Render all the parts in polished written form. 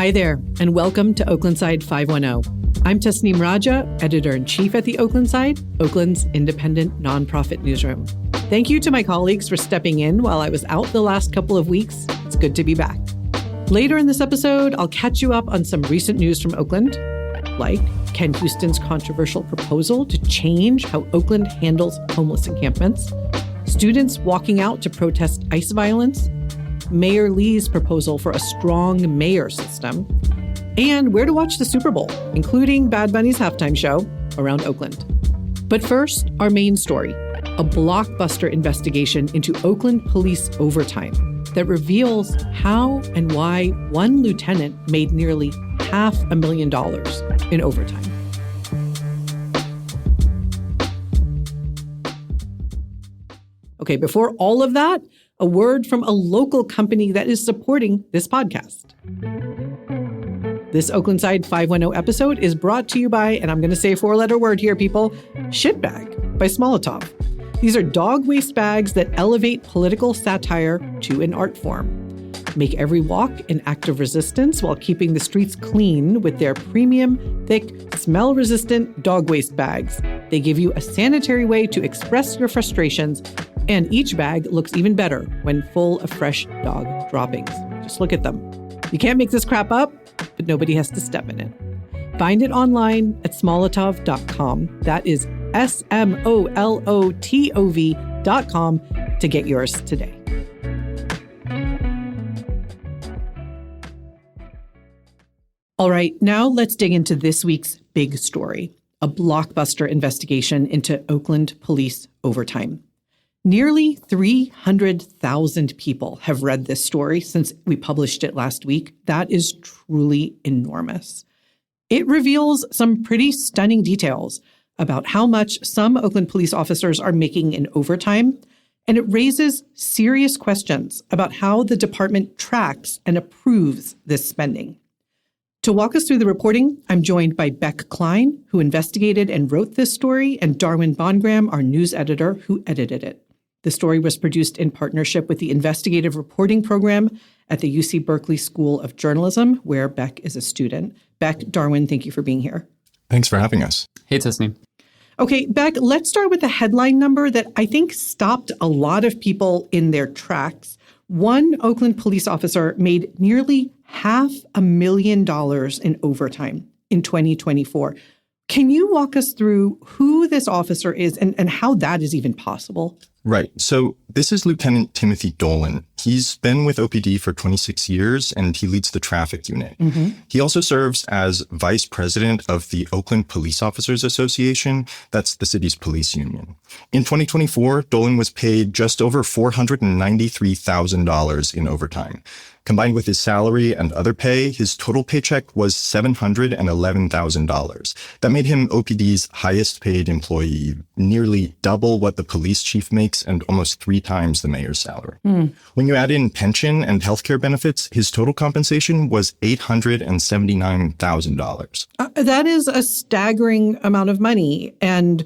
Hi there, and welcome to Oaklandside 510. I'm Tasneem Raja, editor-in-chief at the Oaklandside, Oakland's independent nonprofit newsroom. Thank you to my colleagues for stepping in while I was out the last couple of weeks. It's good to be back. Later in this episode, I'll catch you up on some recent news from Oakland, like Ken Houston's controversial proposal to change how Oakland handles homeless encampments, students walking out to protest ICE violence, Mayor Lee's proposal for a strong mayor system, and where to watch the Super Bowl, including Bad Bunny's halftime show around Oakland. But first, our main story, a blockbuster investigation into Oakland police overtime that reveals how and why one lieutenant made nearly $500,000 in overtime. Okay, before all of that, a word from a local company that is supporting this podcast. This Oaklandside 510 episode is brought to you by, and I'm going to say a four-letter word here, people, Shitbag by Smolotov. These are dog waste bags that elevate political satire to an art form. Make every walk an act of resistance while keeping the streets clean with their premium, thick, smell-resistant dog waste bags. They give you a sanitary way to express your frustrations, and each bag looks even better when full of fresh dog droppings. Just look at them. You can't make this crap up, but nobody has to step in it. Find it online at smolotov.com. That is SMOLOTOV.com to get yours today. All right, now let's dig into this week's big story, a blockbuster investigation into Oakland police overtime. Nearly 300,000 people have read this story since we published it last week. That is truly enormous. It reveals some pretty stunning details about how much some Oakland police officers are making in overtime, and it raises serious questions about how the department tracks and approves this spending. To walk us through the reporting, I'm joined by Beck Klein, who investigated and wrote this story, and Darwin BondGraham, our news editor, who edited it. The story was produced in partnership with the investigative reporting program at the UC Berkeley School of Journalism, where Beck is a student. Beck, Darwin, thank you for being here. Thanks for having us. Hey, Tasneem. Okay, Beck, let's start with the headline number that I think stopped a lot of people in their tracks. One Oakland police officer made nearly $500,000 in overtime in 2024. Can you walk us through who this officer is and how that is even possible? Right. So this is Lieutenant Timothy Dolan. He's been with OPD for 26 years, and he leads the traffic unit. Mm-hmm. He also serves as vice president of the Oakland Police Officers Association. That's the city's police union. In 2024, Dolan was paid just over $493,000 in overtime. Combined with his salary and other pay, his total paycheck was $711,000. That made him OPD's highest paid employee, nearly double what the police chief makes and almost 3 times the mayor's salary. When you add in pension and healthcare benefits, his total compensation was $879,000. That is a staggering amount of money. And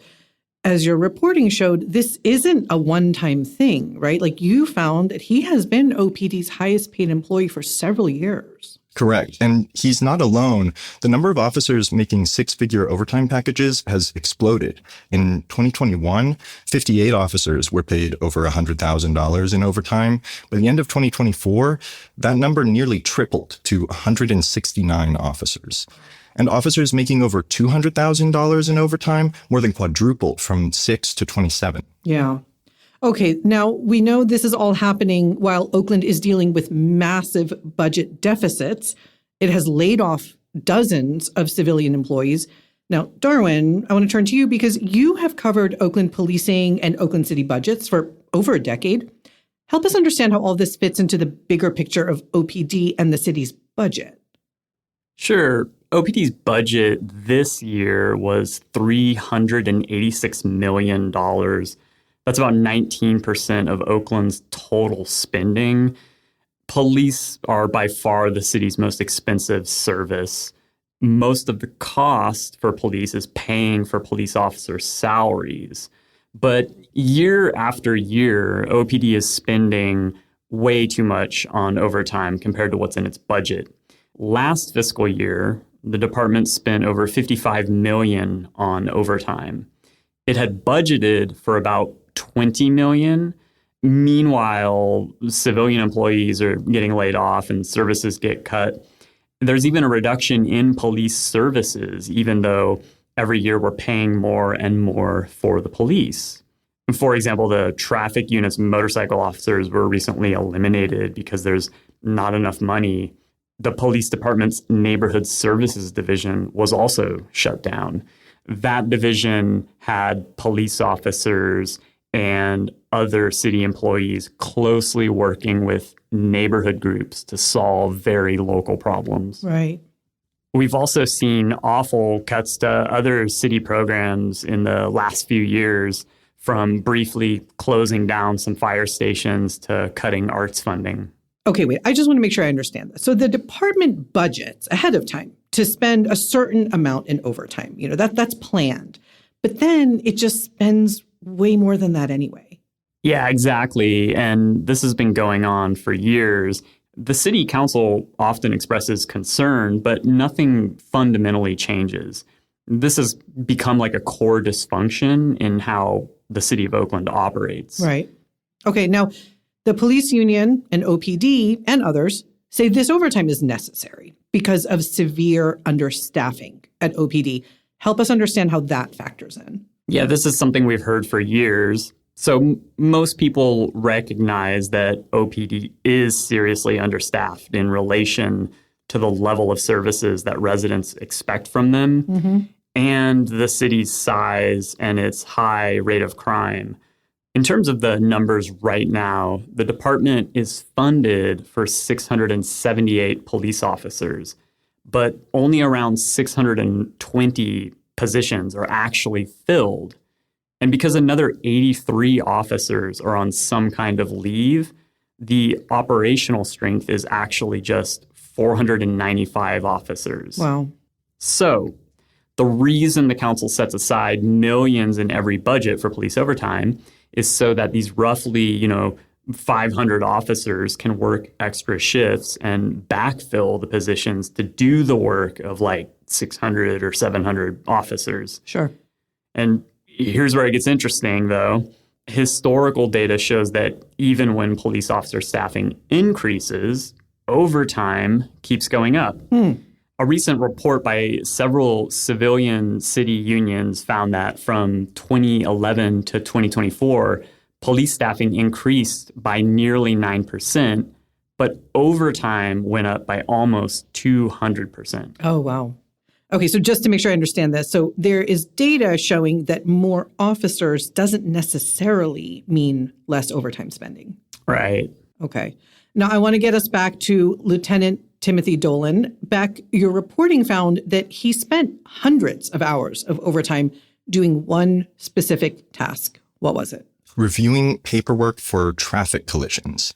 as your reporting showed, this isn't a one-time thing, right? Like, you found that he has been OPD's highest paid employee for several years. Correct. And he's not alone. The number of officers making 6-figure overtime packages has exploded. In 2021, 58 officers were paid over $100,000 in overtime. By the end of 2024, that number nearly tripled to 169 officers. And officers making over $200,000 in overtime more than quadrupled from 6 to 27. Yeah. Okay, now we know this is all happening while Oakland is dealing with massive budget deficits. It has laid off dozens of civilian employees. Now, Darwin, I want to turn to you because you have covered Oakland policing and Oakland city budgets for over a decade. Help us understand how all this fits into the bigger picture of OPD and the city's budget. Sure. OPD's budget this year was $386 million. That's about 19% of Oakland's total spending. Police are by far the city's most expensive service. Most of the cost for police is paying for police officers' salaries. But year after year, OPD is spending way too much on overtime compared to what's in its budget. Last fiscal year, the department spent over $55 million on overtime. It had budgeted for about $20 million. Meanwhile, civilian employees are getting laid off and services get cut. There's even a reduction in police services, even though every year we're paying more and more for the police. For example, the traffic unit's motorcycle officers were recently eliminated because there's not enough money. The police department's neighborhood services division was also shut down. That division had police officers and other city employees closely working with neighborhood groups to solve very local problems. Right. We've also seen awful cuts to other city programs in the last few years, from briefly closing down some fire stations to cutting arts funding. Okay, wait, I just want to make sure I understand this. So the department budgets ahead of time to spend a certain amount in overtime. That's planned. But then it just spends way more than that anyway. Yeah, exactly. And this has been going on for years. The city council often expresses concern, but nothing fundamentally changes. This has become like a core dysfunction in how the city of Oakland operates. Right. Okay, now the police union and OPD and others say this overtime is necessary because of severe understaffing at OPD. Help us understand how that factors in. Yeah, this is something we've heard for years. So most people recognize that OPD is seriously understaffed in relation to the level of services that residents expect from them and the city's size and its high rate of crime. In terms of the numbers right now, the department is funded for 678 police officers, but only around 620 positions are actually filled. And because another 83 officers are on some kind of leave, the operational strength is actually just 495 officers. Wow. So the reason the council sets aside millions in every budget for police overtime is so that these roughly, 500 officers can work extra shifts and backfill the positions to do the work of like 600 or 700 officers. Sure. And here's where it gets interesting, though. Historical data shows that even when police officer staffing increases, overtime keeps going up. A recent report by several civilian city unions found that from 2011 to 2024, police staffing increased by nearly 9%, but overtime went up by almost 200%. Oh, wow. Okay, so just to make sure I understand this, so there is data showing that more officers doesn't necessarily mean less overtime spending. Right. Okay. Now, I want to get us back to Lieutenant Timothy Dolan. Beck, your reporting found that he spent hundreds of hours of overtime doing one specific task. What was it? Reviewing paperwork for traffic collisions.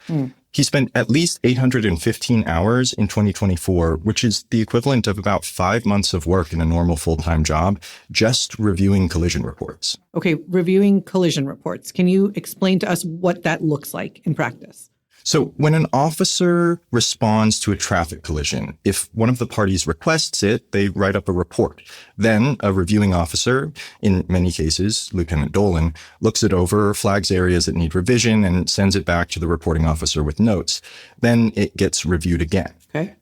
He spent at least 815 hours in 2024, which is the equivalent of about 5 months of work in a normal full-time job, just reviewing collision reports. Okay, reviewing collision reports. Can you explain to us what that looks like in practice? So when an officer responds to a traffic collision, if one of the parties requests it, they write up a report. Then a reviewing officer, in many cases, Lieutenant Dolan, looks it over, flags areas that need revision, and sends it back to the reporting officer with notes. Then it gets reviewed again. Okay.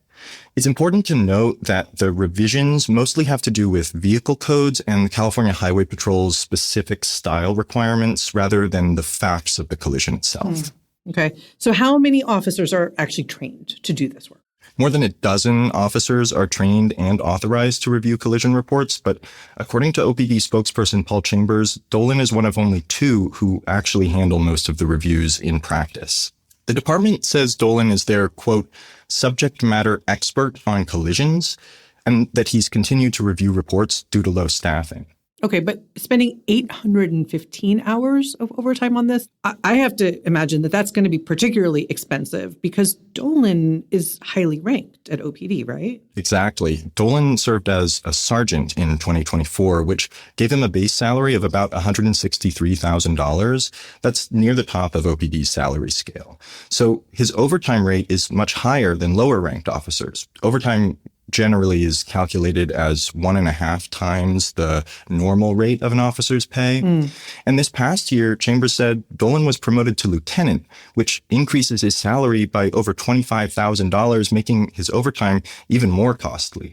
It's important to note that the revisions mostly have to do with vehicle codes and California Highway Patrol's specific style requirements rather than the facts of the collision itself. Okay. So how many officers are actually trained to do this work? More than a dozen officers are trained and authorized to review collision reports, but according to OPD spokesperson Paul Chambers, Dolan is one of only 2 who actually handle most of the reviews in practice. The department says Dolan is their, quote, subject matter expert on collisions, and that he's continued to review reports due to low staffing. Okay, but spending 815 hours of overtime on this, I have to imagine that that's going to be particularly expensive because Dolan is highly ranked at OPD, right? Exactly. Dolan served as a sergeant in 2024, which gave him a base salary of about $163,000. That's near the top of OPD's salary scale. So his overtime rate is much higher than lower ranked officers. Overtime generally is calculated as 1.5 times the normal rate of an officer's pay. And this past year, Chambers said Dolan was promoted to lieutenant, which increases his salary by over $25,000, making his overtime even more costly.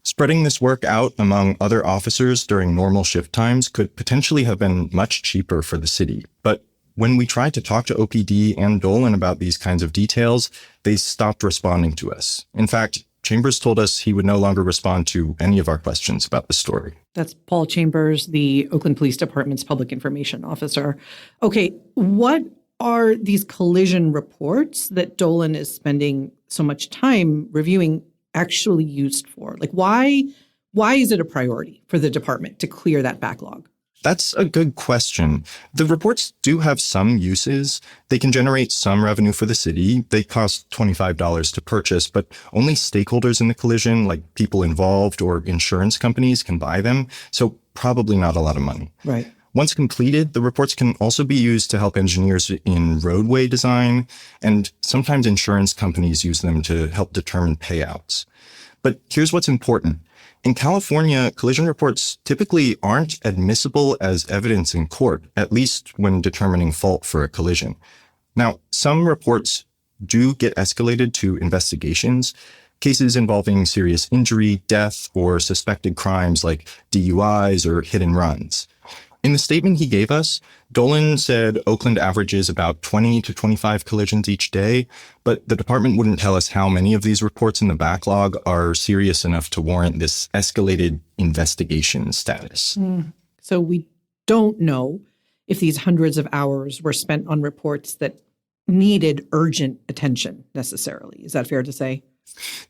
Spreading this work out among other officers during normal shift times could potentially have been much cheaper for the city. But when we tried to talk to OPD and Dolan about these kinds of details, they stopped responding to us. In fact, Chambers told us he would no longer respond to any of our questions about the story. That's Paul Chambers, the Oakland Police Department's public information officer. Okay, what are these collision reports that Dolan is spending so much time reviewing actually used for? Like, why is it a priority for the department to clear that backlog? That's a good question. The reports do have some uses. They can generate some revenue for the city. They cost $25 to purchase, but only stakeholders in the collision, like people involved or insurance companies, can buy them. So probably not a lot of money. Right. Once completed, the reports can also be used to help engineers in roadway design, and sometimes insurance companies use them to help determine payouts. But here's what's important. In California, collision reports typically aren't admissible as evidence in court, at least when determining fault for a collision. Now, some reports do get escalated to investigations, cases involving serious injury, death, or suspected crimes like DUIs or hit and runs. In the statement he gave us, Dolan said Oakland averages about 20 to 25 collisions each day, but the department wouldn't tell us how many of these reports in the backlog are serious enough to warrant this escalated investigation status. So we don't know if these hundreds of hours were spent on reports that needed urgent attention necessarily. Is that fair to say?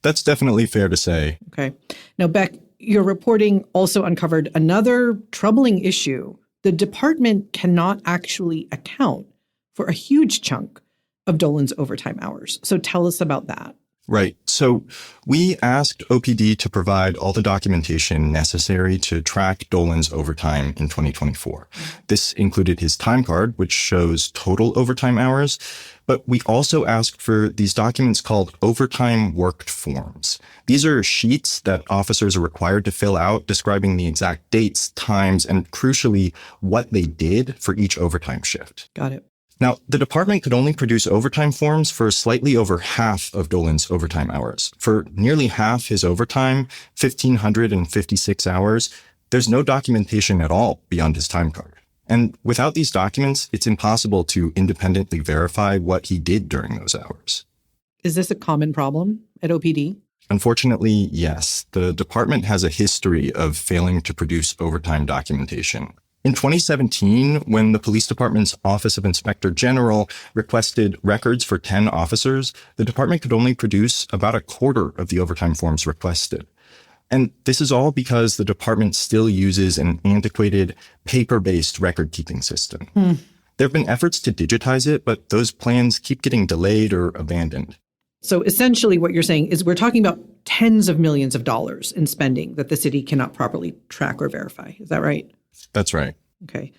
That's definitely fair to say. Okay. Now, Beck, your reporting also uncovered another troubling issue. The department cannot actually account for a huge chunk of Dolan's overtime hours. So tell us about that. Right. So we asked OPD to provide all the documentation necessary to track Dolan's overtime in 2024. This included his time card, which shows total overtime hours. But we also asked for these documents called overtime worked forms. These are sheets that officers are required to fill out describing the exact dates, times, and crucially, what they did for each overtime shift. Got it. Now, the department could only produce overtime forms for slightly over half of Dolan's overtime hours. For nearly half his overtime, 1,556 hours, there's no documentation at all beyond his time card. And without these documents, it's impossible to independently verify what he did during those hours. Is this a common problem at OPD? Unfortunately, yes. The department has a history of failing to produce overtime documentation. In 2017, when the police department's Office of Inspector General requested records for 10 officers, the department could only produce about a quarter of the overtime forms requested. And this is all because the department still uses an antiquated paper-based record-keeping system. There have been efforts to digitize it, but those plans keep getting delayed or abandoned. So essentially what you're saying is we're talking about tens of millions of dollars in spending that the city cannot properly track or verify. Is that right? That's right. Okay.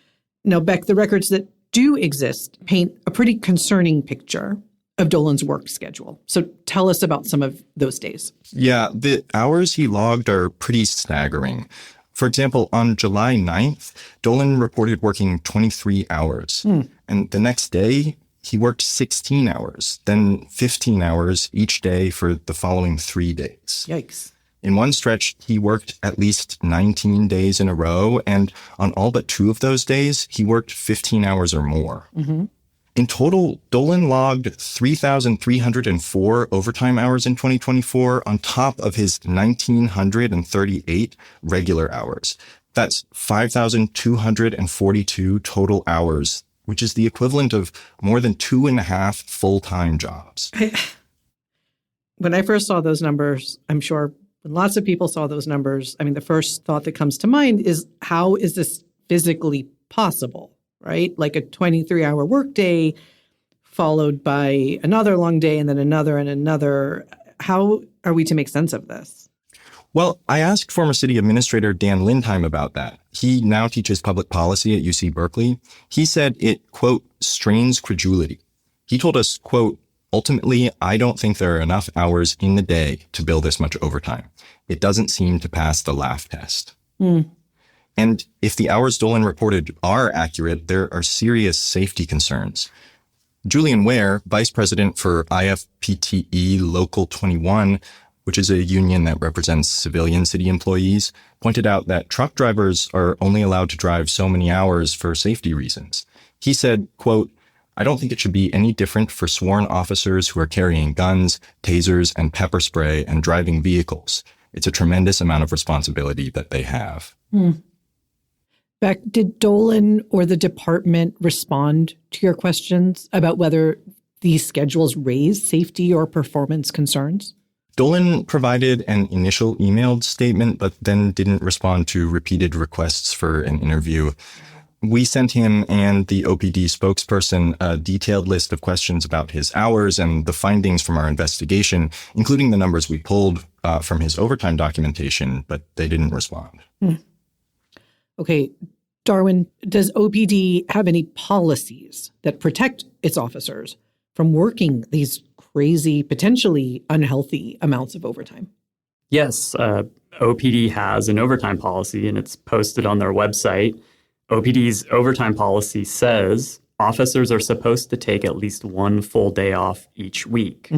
Now, Beck, the records that do exist paint a pretty concerning picture of Dolan's work schedule. So tell us about some of those days. Yeah, the hours he logged are pretty staggering. For example, on July 9th, Dolan reported working 23 hours. And the next day, he worked 16 hours, then 15 hours each day for the following 3 days. Yikes. In one stretch, he worked at least 19 days in a row, and on all but 2 of those days, he worked 15 hours or more. In total, Dolan logged 3,304 overtime hours in 2024 on top of his 1,938 regular hours. That's 5,242 total hours, which is the equivalent of more than 2.5 full-time jobs. When I first saw those numbers, I'm sure when lots of people saw those numbers, I mean, the first thought that comes to mind is, how is this physically possible, right? Like a 23-hour workday followed by another long day and then another and another. How are we to make sense of this? Well, I asked former city administrator Dan Lindheim about that. He now teaches public policy at UC Berkeley. He said it, quote, strains credulity. He told us, quote, ultimately, I don't think there are enough hours in the day to bill this much overtime. It doesn't seem to pass the laugh test. And if the hours Dolan reported are accurate, there are serious safety concerns. Julian Ware, vice president for IFPTE Local 21, which is a union that represents civilian city employees, pointed out that truck drivers are only allowed to drive so many hours for safety reasons. He said, quote, I don't think it should be any different for sworn officers who are carrying guns, tasers, and pepper spray and driving vehicles. It's a tremendous amount of responsibility that they have. Beck, did Dolan or the department respond to your questions about whether these schedules raise safety or performance concerns? Dolan provided an initial emailed statement, but then didn't respond to repeated requests for an interview. We sent him and the OPD spokesperson a detailed list of questions about his hours and the findings from our investigation, including the numbers we pulled from his overtime documentation, but they didn't respond. Okay, Darwin, does OPD have any policies that protect its officers from working these crazy, potentially unhealthy amounts of overtime? Yes, OPD has an overtime policy, and it's posted on their website. OPD's overtime policy says officers are supposed to take at least one full day off each week.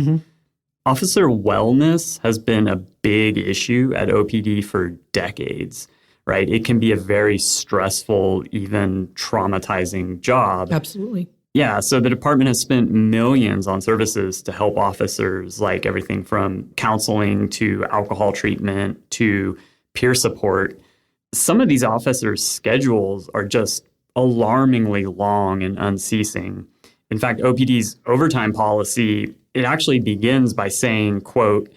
Officer wellness has been a big issue at OPD for decades, right? It can be a very stressful, even traumatizing job. Absolutely. Yeah, so the department has spent millions on services to help officers, like everything from counseling to alcohol treatment to peer support. Some of these officers' schedules are just alarmingly long and unceasing. In fact, OPD's overtime policy, it actually begins by saying, quote,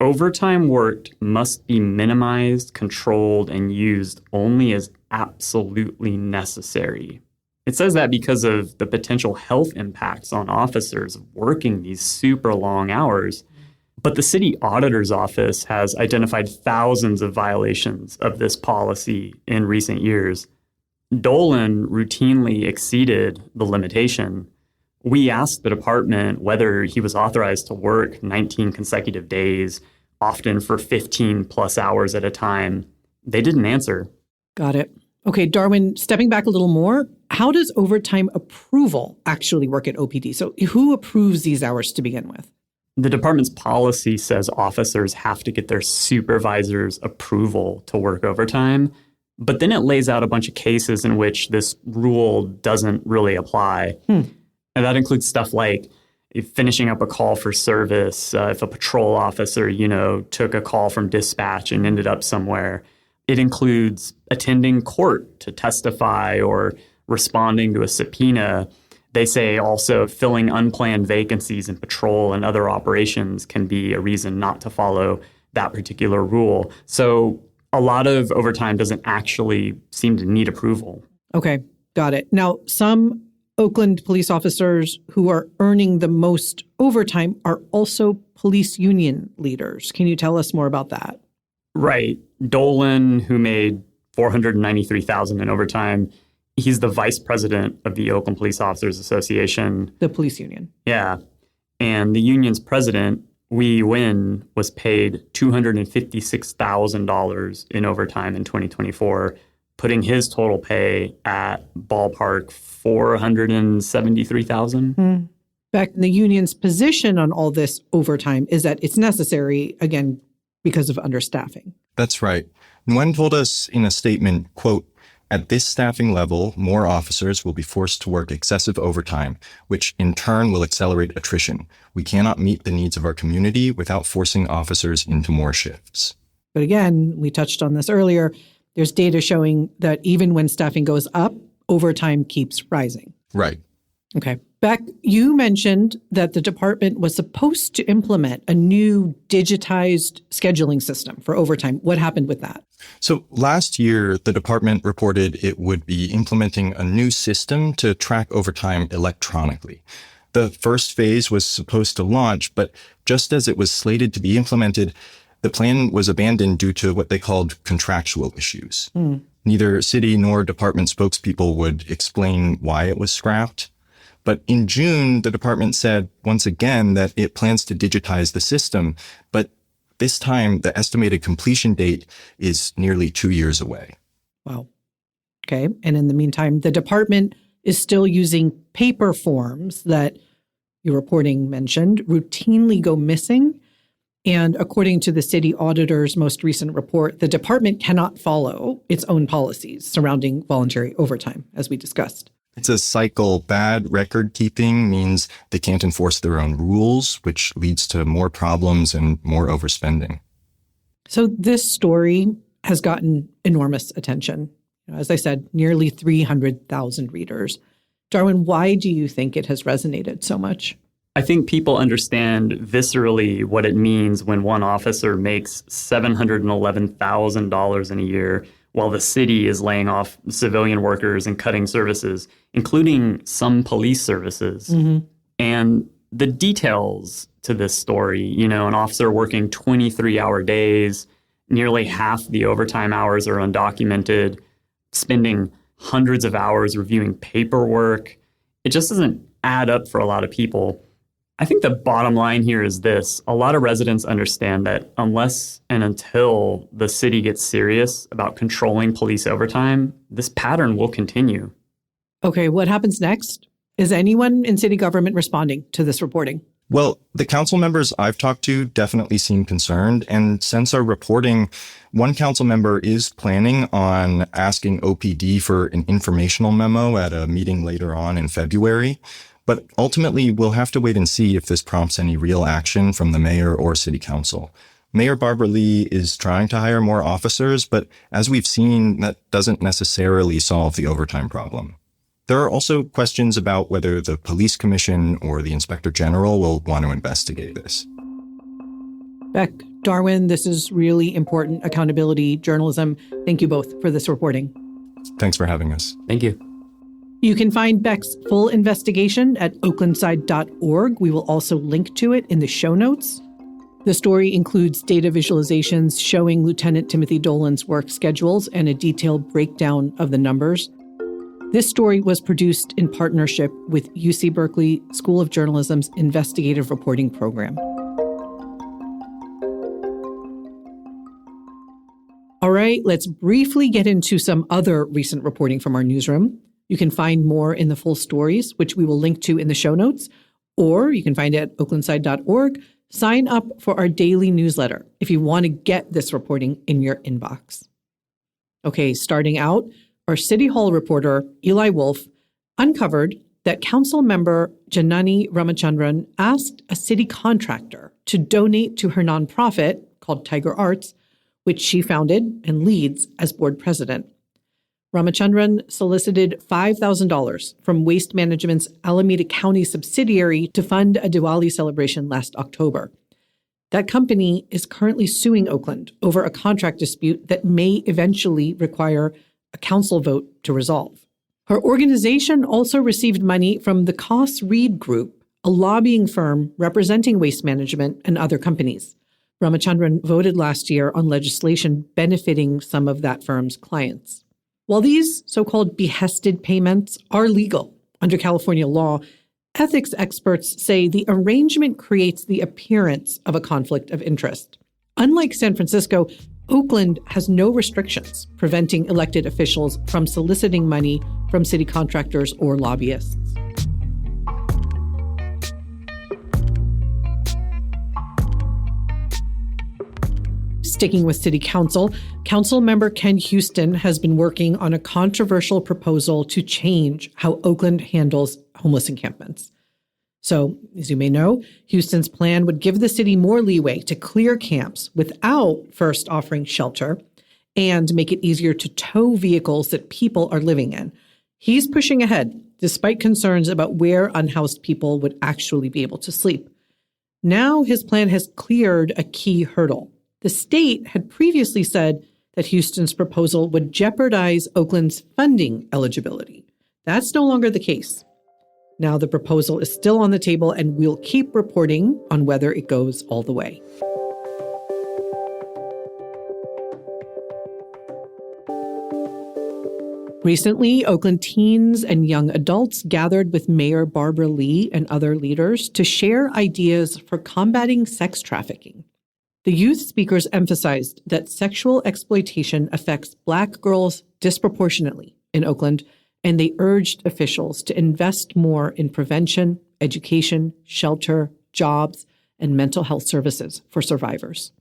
overtime worked must be minimized, controlled, and used only as absolutely necessary. It says that because of the potential health impacts on officers working these super long hours. But the city auditor's office has identified thousands of violations of this policy in recent years. Dolan routinely exceeded the limitation. We asked the department whether he was authorized to work 19 consecutive days, often for 15 plus hours at a time. They didn't answer. Got it. Okay, Darwin, stepping back a little more, how does overtime approval actually work at OPD? So who approves these hours to begin with? The department's policy says officers have to get their supervisor's approval to work overtime, but then it lays out a bunch of cases in which this rule doesn't really apply. And that includes stuff like if finishing up a call for service, if a patrol officer, took a call from dispatch and ended up somewhere. It includes attending court to testify or responding to a subpoena. They say also filling unplanned vacancies in patrol and other operations can be a reason not to follow that particular rule. So a lot of overtime doesn't actually seem to need approval. Okay, got it. Now, some Oakland police officers who are earning the most overtime are also police union leaders. Can you tell us more about that? Right. Dolan, who made $493,000 in overtime, he's the vice president of the Oakland Police Officers Association. The police union. Yeah. And the union's president, Wee Win, was paid $256,000 in overtime in 2024, putting his total pay at ballpark $473,000. Beck, the union's position on all this overtime is that it's necessary, again, because of understaffing. That's right. Nguyen told us in a statement, quote, at this staffing level, more officers will be forced to work excessive overtime, which in turn will accelerate attrition. We cannot meet the needs of our community without forcing officers into more shifts. But again, we touched on this earlier, there's data showing that even when staffing goes up, overtime keeps rising. Right. Okay. Beck, you mentioned that the department was supposed to implement a new digitized scheduling system for overtime. What happened with that? So last year, the department reported it would be implementing a new system to track overtime electronically. The first phase was supposed to launch, but just as it was slated to be implemented, the plan was abandoned due to what they called contractual issues. Neither city nor department spokespeople would explain why it was scrapped. But in June, the department said once again that it plans to digitize the system, but this time the estimated completion date is nearly 2 years away. Wow. Okay. And in the meantime, the department is still using paper forms that your reporting mentioned routinely go missing. And according to the city auditor's most recent report, the department cannot follow its own policies surrounding voluntary overtime, as we discussed. It's a cycle. Bad record keeping means they can't enforce their own rules, which leads to more problems and more overspending. So this story has gotten enormous attention. As I said, nearly 300,000 readers. Darwin, why do you think it has resonated so much? I think people understand viscerally what it means when one officer makes $711,000 in a year while the city is laying off civilian workers and cutting services, including some police services. And the details to this story, an officer working 23-hour days, nearly half the overtime hours are undocumented, spending hundreds of hours reviewing paperwork. It just doesn't add up for a lot of people. I think the bottom line here is this. A lot of residents understand that unless and until the city gets serious about controlling police overtime, this pattern will continue. Okay, what happens next? Is anyone in city government responding to this reporting? Well, the council members I've talked to definitely seem concerned. And since our reporting, one council member is planning on asking OPD for an informational memo at a meeting later on in February. But ultimately, we'll have to wait and see if this prompts any real action from the mayor or city council. Mayor Barbara Lee is trying to hire more officers, but as we've seen, that doesn't necessarily solve the overtime problem. There are also questions about whether the police commission or the inspector general will want to investigate this. Beck, Darwin, this is really important accountability journalism. Thank you both for this reporting. Thanks for having us. Thank you. You can find Beck's full investigation at oaklandside.org. We will also link to it in the show notes. The story includes data visualizations showing Lieutenant Timothy Dolan's work schedules and a detailed breakdown of the numbers. This story was produced in partnership with UC Berkeley School of Journalism's investigative reporting program. All right, let's briefly get into some other recent reporting from our newsroom. You can find more in the full stories, which we will link to in the show notes, or you can find it at oaklandside.org. Sign up for our daily newsletter if you want to get this reporting in your inbox. Okay, starting out, our City Hall reporter, Eli Wolf, uncovered that council member Janani Ramachandran asked a city contractor to donate to her nonprofit called Tiger Arts, which she founded and leads as board president. Ramachandran solicited $5,000 from Waste Management's Alameda County subsidiary to fund a Diwali celebration last October. That company is currently suing Oakland over a contract dispute that may eventually require a council vote to resolve. Her organization also received money from the Koss Reed Group, a lobbying firm representing Waste Management and other companies. Ramachandran voted last year on legislation benefiting some of that firm's clients. While these so-called behested payments are legal under California law, ethics experts say the arrangement creates the appearance of a conflict of interest. Unlike San Francisco, Oakland has no restrictions preventing elected officials from soliciting money from city contractors or lobbyists. Sticking with City Council, Councilmember Ken Houston has been working on a controversial proposal to change how Oakland handles homeless encampments. So, as you may know, Houston's plan would give the city more leeway to clear camps without first offering shelter and make it easier to tow vehicles that people are living in. He's pushing ahead despite concerns about where unhoused people would actually be able to sleep. Now his plan has cleared a key hurdle. The state had previously said that Houston's proposal would jeopardize Oakland's funding eligibility. That's no longer the case. Now the proposal is still on the table, and we'll keep reporting on whether it goes all the way. Recently, Oakland teens and young adults gathered with Mayor Barbara Lee and other leaders to share ideas for combating sex trafficking. The youth speakers emphasized that sexual exploitation affects Black girls disproportionately in Oakland, and they urged officials to invest more in prevention, education, shelter, jobs, and mental health services for survivors.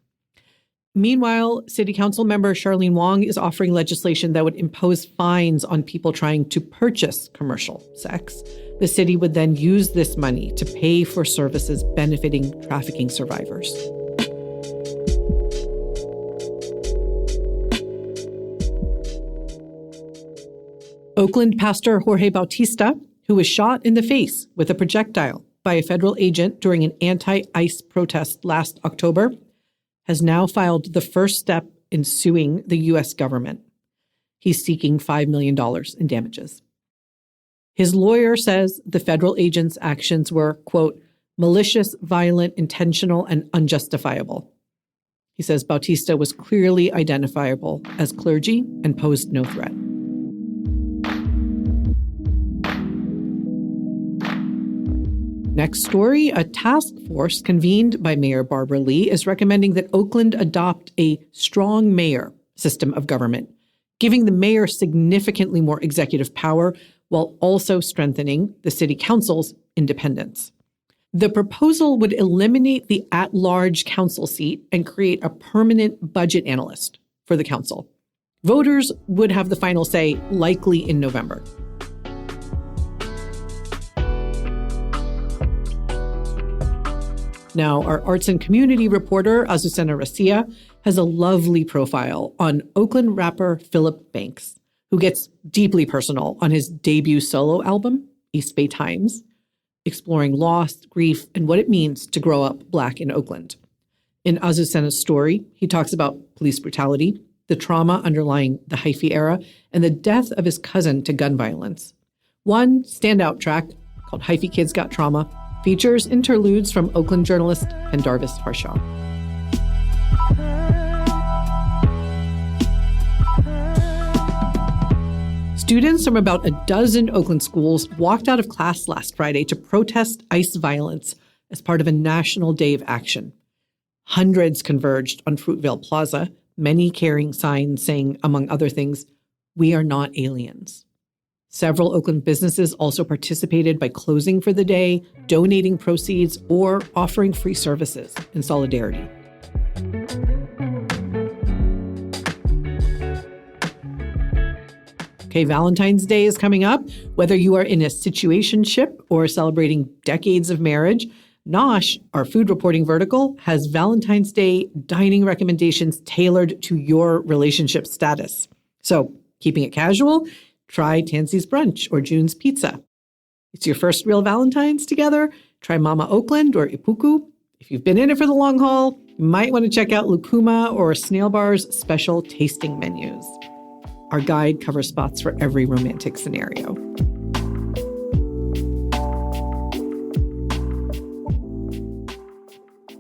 Meanwhile, City Council member Charlene Wong is offering legislation that would impose fines on people trying to purchase commercial sex. The city would then use this money to pay for services benefiting trafficking survivors. Oakland pastor Jorge Bautista, who was shot in the face with a projectile by a federal agent during an anti-ICE protest last October, has now filed the first step in suing the U.S. government. He's seeking $5 million in damages. His lawyer says the federal agent's actions were, quote, malicious, violent, intentional, and unjustifiable. He says Bautista was clearly identifiable as clergy and posed no threat. Next story, a task force convened by Mayor Barbara Lee is recommending that Oakland adopt a strong mayor system of government, giving the mayor significantly more executive power while also strengthening the city council's independence. The proposal would eliminate the at-large council seat and create a permanent budget analyst for the council. Voters would have the final say, likely in November. Now, our arts and community reporter, Azucena Racia, has a lovely profile on Oakland rapper Philip Banks, who gets deeply personal on his debut solo album, East Bay Times, exploring loss, grief, and what it means to grow up Black in Oakland. In Azucena's story, he talks about police brutality, the trauma underlying the Hyphy era, and the death of his cousin to gun violence. One standout track, called Hyphy Kids Got Trauma, features interludes from Oakland journalist Pendarvis Harshaw. Students from about a dozen Oakland schools walked out of class last Friday to protest ICE violence as part of a national day of action. Hundreds converged on Fruitvale Plaza, many carrying signs saying, among other things, "We are not aliens." Several Oakland businesses also participated by closing for the day, donating proceeds, or offering free services in solidarity. Okay, Valentine's Day is coming up. Whether you are in a situationship or celebrating decades of marriage, Nosh, our food reporting vertical, has Valentine's Day dining recommendations tailored to your relationship status. So, keeping it casual, try Tansey's Brunch or June's Pizza. It's your first real Valentine's together. Try Mama Oakland or Ipuku. If you've been in it for the long haul, you might want to check out Lukuma or Snail Bar's special tasting menus. Our guide covers spots for every romantic scenario.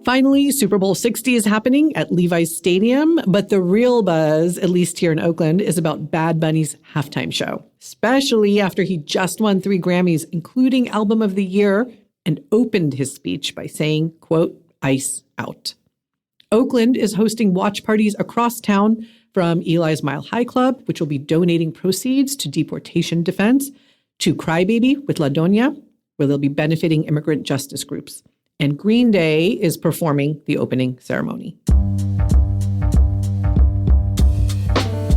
Finally, Super Bowl 60 is happening at Levi's Stadium, but the real buzz, at least here in Oakland, is about Bad Bunny's halftime show, especially after he just won 3 Grammys, including Album of the Year, and opened his speech by saying, quote, "Ice out." Oakland is hosting watch parties across town, from Eli's Mile High Club, which will be donating proceeds to deportation defense, to Crybaby with La Doña, where they'll be benefiting immigrant justice groups. And Green Day is performing the opening ceremony.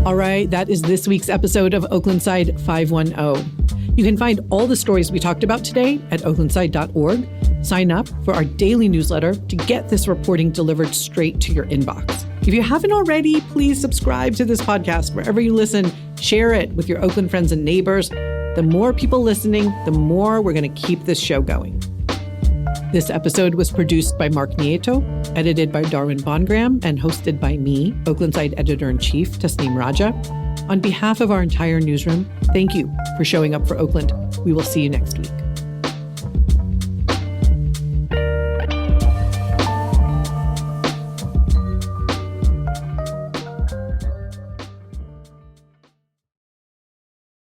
All right, that is this week's episode of Oaklandside 510. You can find all the stories we talked about today at oaklandside.org. Sign up for our daily newsletter to get this reporting delivered straight to your inbox. If you haven't already, please subscribe to this podcast wherever you listen. Share it with your Oakland friends and neighbors. The more people listening, the more we're going to keep this show going. This episode was produced by Mark Nieto, edited by Darwin BondGraham, and hosted by me, Oaklandside Editor-in-Chief Tasneem Raja. On behalf of our entire newsroom, thank you for showing up for Oakland. We will see you next week.